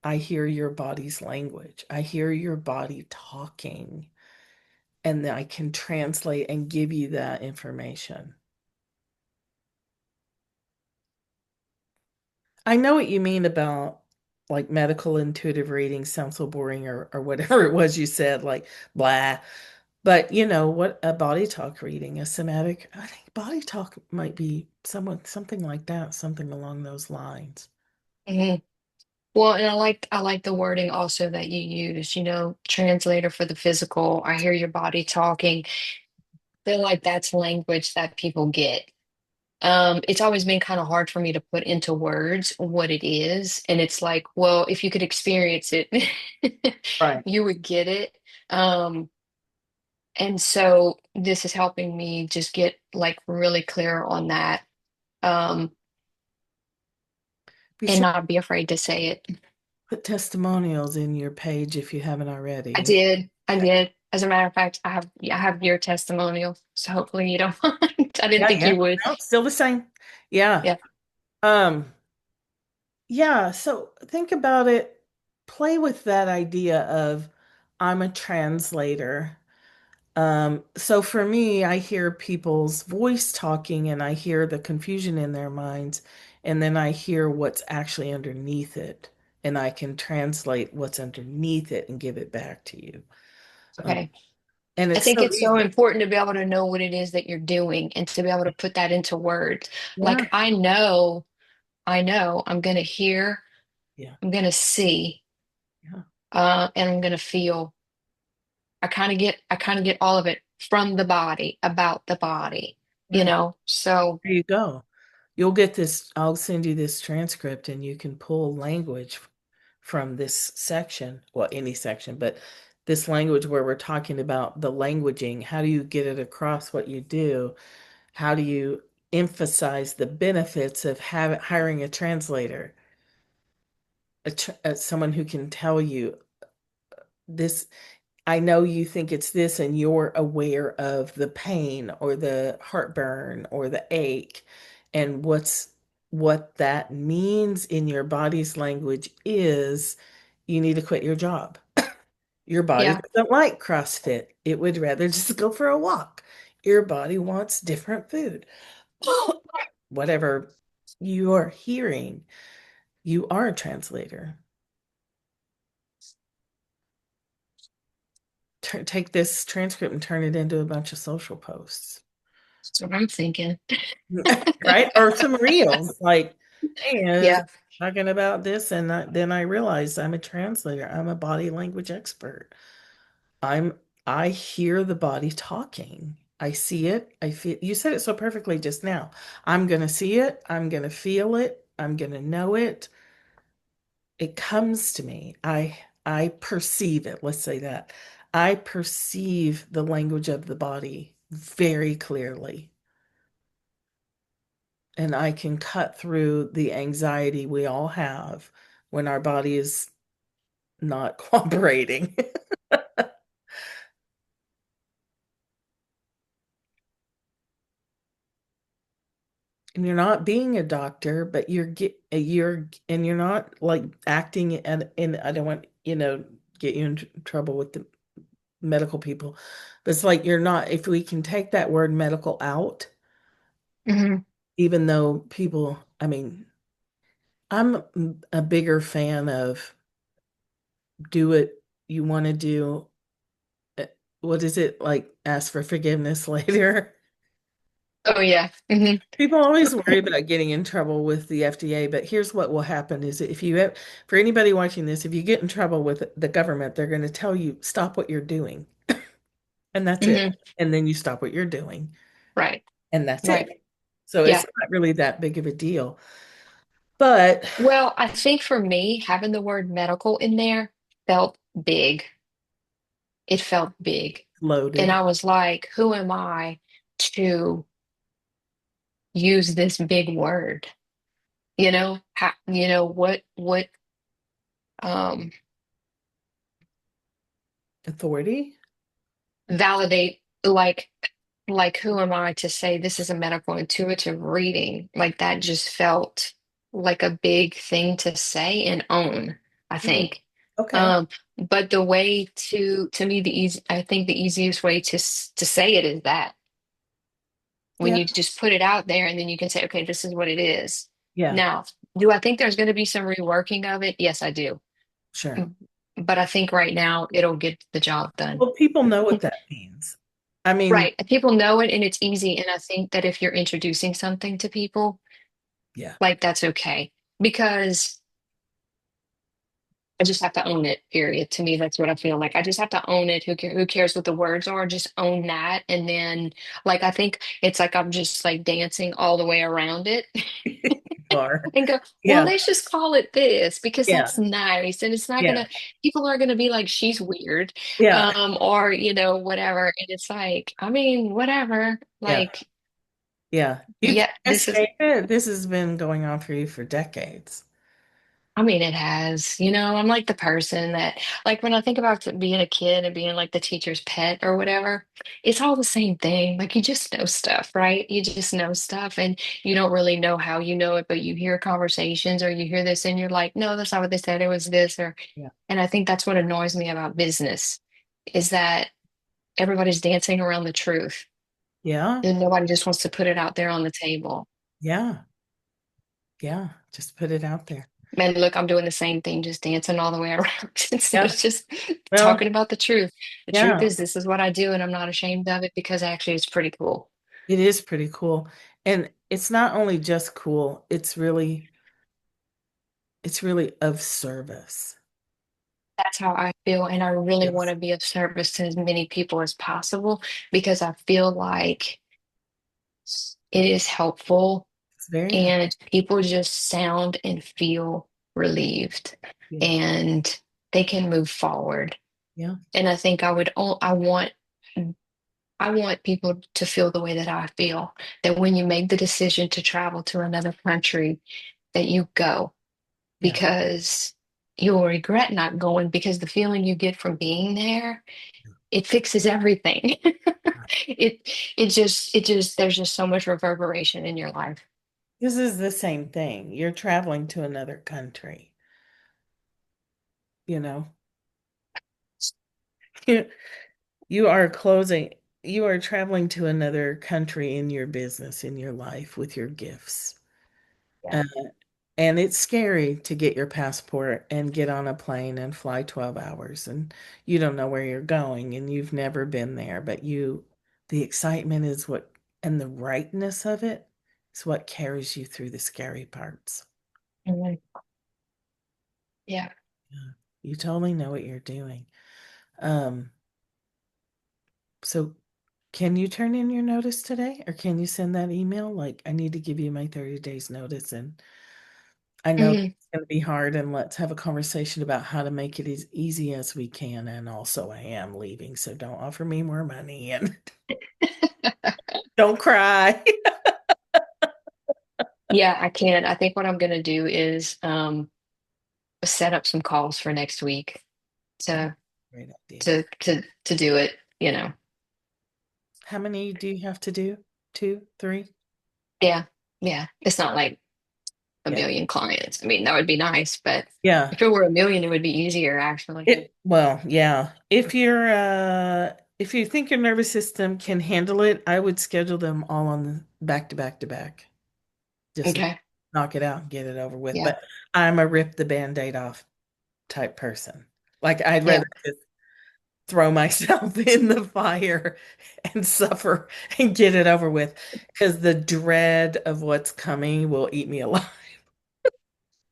I hear your body's language. I hear your body talking, and then I can translate and give you that information. I know what you mean about like medical intuitive reading sounds so boring or whatever it was you said, like blah. But you know what a body talk reading, a somatic, I think body talk might be something like that, something along those lines. Hmm. Well, and I like the wording also that you use, translator for the physical. I hear your body talking. Feel like that's language that people get. It's always been kind of hard for me to put into words what it is. And it's like, well, if you could experience it, Right. you would get it. Um, and so this is helping me just get like really clear on that, um, Be and sure not be afraid to say it. to put testimonials in your page if you haven't I already. did. I did. As a matter of fact, I have your testimonial, so hopefully you don't mind. I didn't Yeah, think yeah. you would. No, still the same. Yeah. Yeah. Um, yeah, so think about it. Play with that idea of I'm a translator. So for me, I hear people's voice talking and I hear the confusion in their minds, and then I hear what's actually underneath it, and I can translate what's underneath it and give it back to you. Um, Okay. and I it's think so it's so easy. important to be able to know what it is that you're doing and to be able to put that into words. Yeah, Like I know I'm going to hear, yeah, I'm going to see, yeah. and I'm going to feel. I kind of get all of it from the body, about the body, Right. So, There you go. You'll get this, I'll send you this transcript and you can pull language from this section, well, any section, but this language where we're talking about the languaging. How do you get it across what you do? How do you emphasize the benefits of hiring a translator, someone who can tell you this? I know you think it's this, and you're aware of the pain or the heartburn or the ache, and what that means in your body's language is you need to quit your job. Your body yeah. doesn't like CrossFit. It would rather just go for a walk. Your body wants different food. Whatever you are hearing, you are a translator. Take this transcript and turn it into a bunch of social posts. That's what I'm thinking. Right? Or some reels like, hey, Yeah. talking about this, and then I realized I'm a translator. I'm a body language expert. I'm I hear the body talking. I see it. I feel you said it so perfectly just now. I'm gonna see it. I'm gonna feel it. I'm gonna know it. It comes to me. I perceive it. Let's say that. I perceive the language of the body very clearly. And I can cut through the anxiety we all have when our body is not cooperating. And you're not being a doctor, but you're not like acting and I don't want, get you in trouble with the medical people. But it's like you're not, if we can take that word medical out, Hmm. even though people, I mean, I'm a bigger fan of do what you want to do. uh, What is it like? Ask for forgiveness later. Oh, yeah. People always worry about getting in trouble with the FDA, but here's what will happen is that if you have, for anybody watching this, if you get in trouble with the government, they're going to tell you stop what you're doing, and that's it. Hmm. And then you stop what you're doing, Right. and that's it. Right. So it's Yeah. not really that big of a deal. But Well, I think for me, having the word medical in there felt big. It felt big. And loaded I was like, who am I to use this big word? What um authority. validate like who am I to say this is a medical intuitive reading? Like that just felt like a big thing to say and own, I Mm, think. okay. Um, but the way to me I think the easiest way to say it is that when Yeah. you just put it out there and then you can say, okay, this is what it is. Yeah. Now, do I think there's going to be some reworking of it? Yes, I do. Sure. But I think right now it'll get the job done. Well, people know what that means. I mean, Right. People know it and it's easy. And I think that if you're introducing something to people, yeah. like that's okay. Because I just have to own it, period. To me, that's what I feel like. I just have to own it. Who cares what the words are? Just own that. And then, like, I think it's like I'm just like dancing all the way around it You are. and go, well, Yeah. let's just call it this because Yeah. that's nice. And it's not Yeah. gonna, people are gonna be like, she's weird, Yeah. or, whatever. And it's like, I mean, whatever. Yeah. Like, Yeah. You yeah, can't this is escape it. This has been going on for you for decades. I mean, it has, I'm like the person that, like, when I think about being a kid and being like the teacher's pet or whatever, it's all the same thing. Like, you just know stuff, right? You just know stuff and you don't really know how you know it, but you hear conversations or you hear this and you're like, no, that's not what they said. It was this Yeah. and I think that's what annoys me about business is that everybody's dancing around the truth Yeah. and nobody just wants to put it out there on the table. Yeah. Yeah. Just put it out there. Man, look, I'm doing the same thing, just dancing all the way around instead of Yeah. just Well, talking about the truth. The truth yeah, is, this is what I do, and I'm not ashamed of it because actually it's pretty cool. it is pretty cool. And it's not only just cool, it's really of service. That's how I feel, and I really want Yes. to be of service to as many people as possible because I feel like it is helpful It's very helpful. and people just sound and feel relieved Yeah. and they can move forward. Yeah. And I think I want people to feel the way that I feel, that when you make the decision to travel to another country, that you go Yeah. because you'll regret not going because the feeling you get from being there, it fixes everything. It it just there's just so much reverberation in your life. This is the same thing. You're traveling to another country, you know. You you are closing, you are traveling to another country in your business, in your life with your gifts. Yeah. Uh, and it's scary to get your passport and get on a plane and fly 12 hours and you don't know where you're going and you've never been there, but the excitement is what, and the rightness of it is what carries you through the scary parts. Mhm. Yeah. Yeah. You totally know what you're doing. Um, so can you turn in your notice today or can you send that email? Like, I need to give you my 30 days notice and I know Mhm. it's going to be hard, and let's have a conversation about how to make it as easy as we can. And also, I am leaving, so don't offer me more money and don't cry. Yeah, I can. I think what I'm gonna do is set up some calls for next week to Great idea. to do it, How many do you have to do? Two, three? Yeah. Yeah. It's not like a Yeah. million clients. I mean, that would be nice, but Yeah. if it were a million, it would be easier actually. Well, yeah. If you think your nervous system can handle it, I would schedule them all on the back to back to back. Just Okay. knock it out and get it over with. Yeah. But I'm a rip the band-aid off type person. Like I'd Yeah. rather just throw myself in the fire and suffer and get it over with because the dread of what's coming will eat me alive.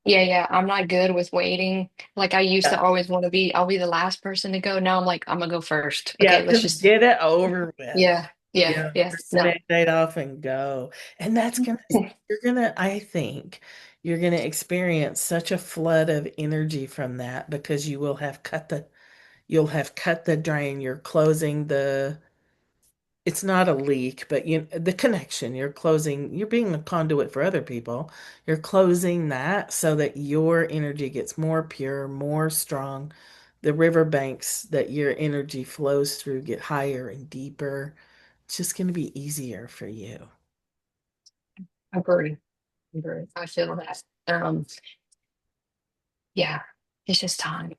Yeah. Yeah. I'm not good with waiting. Like I used to Yeah, always want to I'll be the last person to go. Now I'm like, I'm gonna go first. yeah, Okay. Let's just just, get it over with. yeah. Yeah. Yeah, Yeah. rip the No. band-aid off and go. And you're gonna, I think, you're going to experience such a flood of energy from that because you'll have cut the drain. You're closing the, it's not a leak, but the connection, you're being a conduit for other people. You're closing that so that your energy gets more pure, more strong. The riverbanks that your energy flows through get higher and deeper. It's just going to be easier for you. Agree. Agree. I feel that. Yeah, it's just time.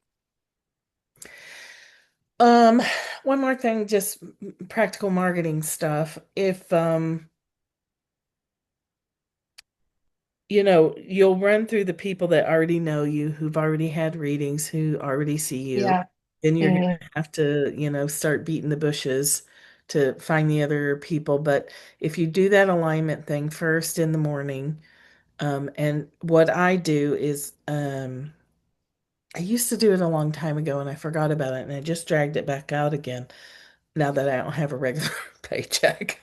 Um, one more thing, just practical marketing stuff. If you'll run through the people that already know you, who've already had readings, who already see you. Yeah. Then you're going Mm, to have to, start beating the bushes to find the other people. But if you do that alignment thing first in the morning, and what I do is, I used to do it a long time ago and I forgot about it and I just dragged it back out again now that I don't have a regular paycheck.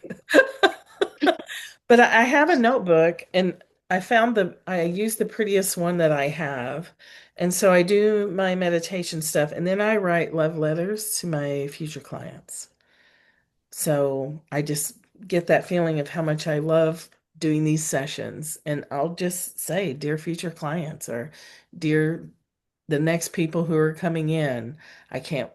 But I have a notebook and I use the prettiest one that I have. And so I do my meditation stuff and then I write love letters to my future clients. So I just get that feeling of how much I love doing these sessions. And I'll just say, dear future clients, or dear the next people who are coming in. I can't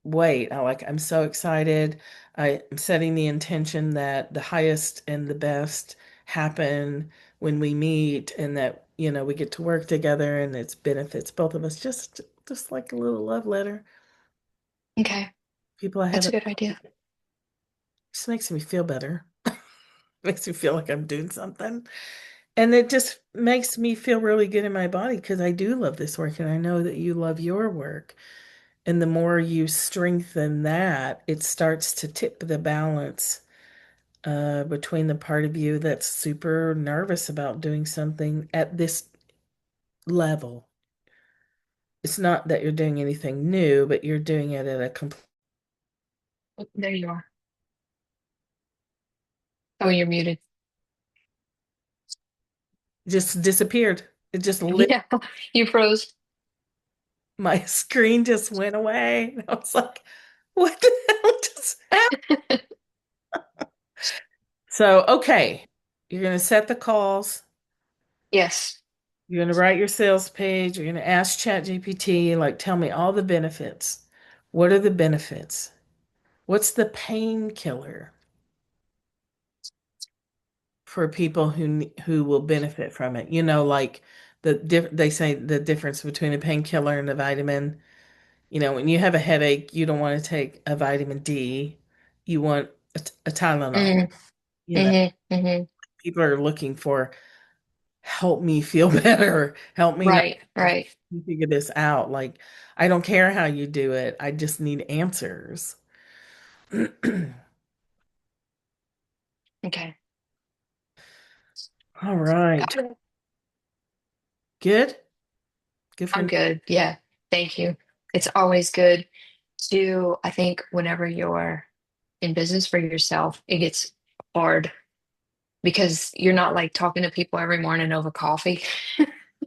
wait. I'm so excited. I'm setting the intention that the highest and the best happen when we meet and that, we get to work together and it benefits both of us. Just like a little love letter. okay. People I That's a haven't, good idea. just makes me feel better. Makes me feel like I'm doing something. And it just makes me feel really good in my body because I do love this work and I know that you love your work. And the more you strengthen that, it starts to tip the balance between the part of you that's super nervous about doing something at this level. It's not that you're doing anything new, but you're doing it at a complete, Oh, there you are. Oh, you're muted. just disappeared. It just lit. Yeah, you froze. My screen just went away. And I was like, what the hell just happened? So, okay, you're going to set the calls. Yes. You're going to write your sales page. You're going to ask ChatGPT, like, tell me all the benefits. What are the benefits? What's the painkiller for people who will benefit from it? Like they say the difference between a painkiller and a vitamin. When you have a headache, you don't want to take a vitamin D. You want a Tylenol. Mm, You know, hmm hmm people are looking for help me feel better. Help me not Right, right. figure this out. Like, I don't care how you do it. I just need answers. Okay. All right. Got it. Good. Good for I'm you. good. Yeah. Thank you. It's always good to, I think, whenever you're in business for yourself, it gets hard because you're not like talking to people every morning over coffee.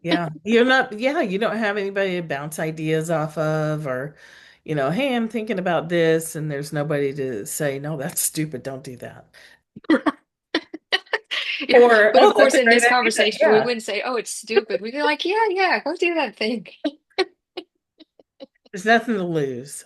Yeah. You don't have anybody to bounce ideas off of or, hey, I'm thinking about this, and there's nobody to say, no, that's stupid. Don't do that. Yeah. Or, But of oh, that's course, a in great this idea. conversation, we Yeah. wouldn't say, oh, it's stupid. We'd be like, yeah, yeah, go do that thing. There's nothing to lose.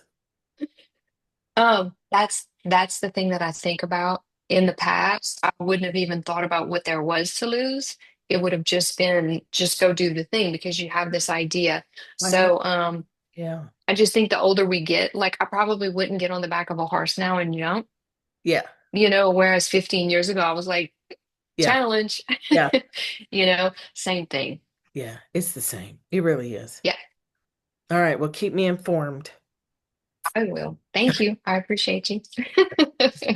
That's the thing that I think about. In the past, I wouldn't have even thought about what there was to lose. It would have just been just go do the thing because you have this idea. I know. So Yeah. I just think the older we get, like I probably wouldn't get on the back of a horse now and jump, Yeah. whereas 15 years ago I was like, Yeah. challenge, Yeah. same thing. Yeah. It's the same. It really is. Yeah, All right. Well, keep me informed I will. Thank you. I appreciate you.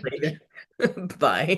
later. Bye.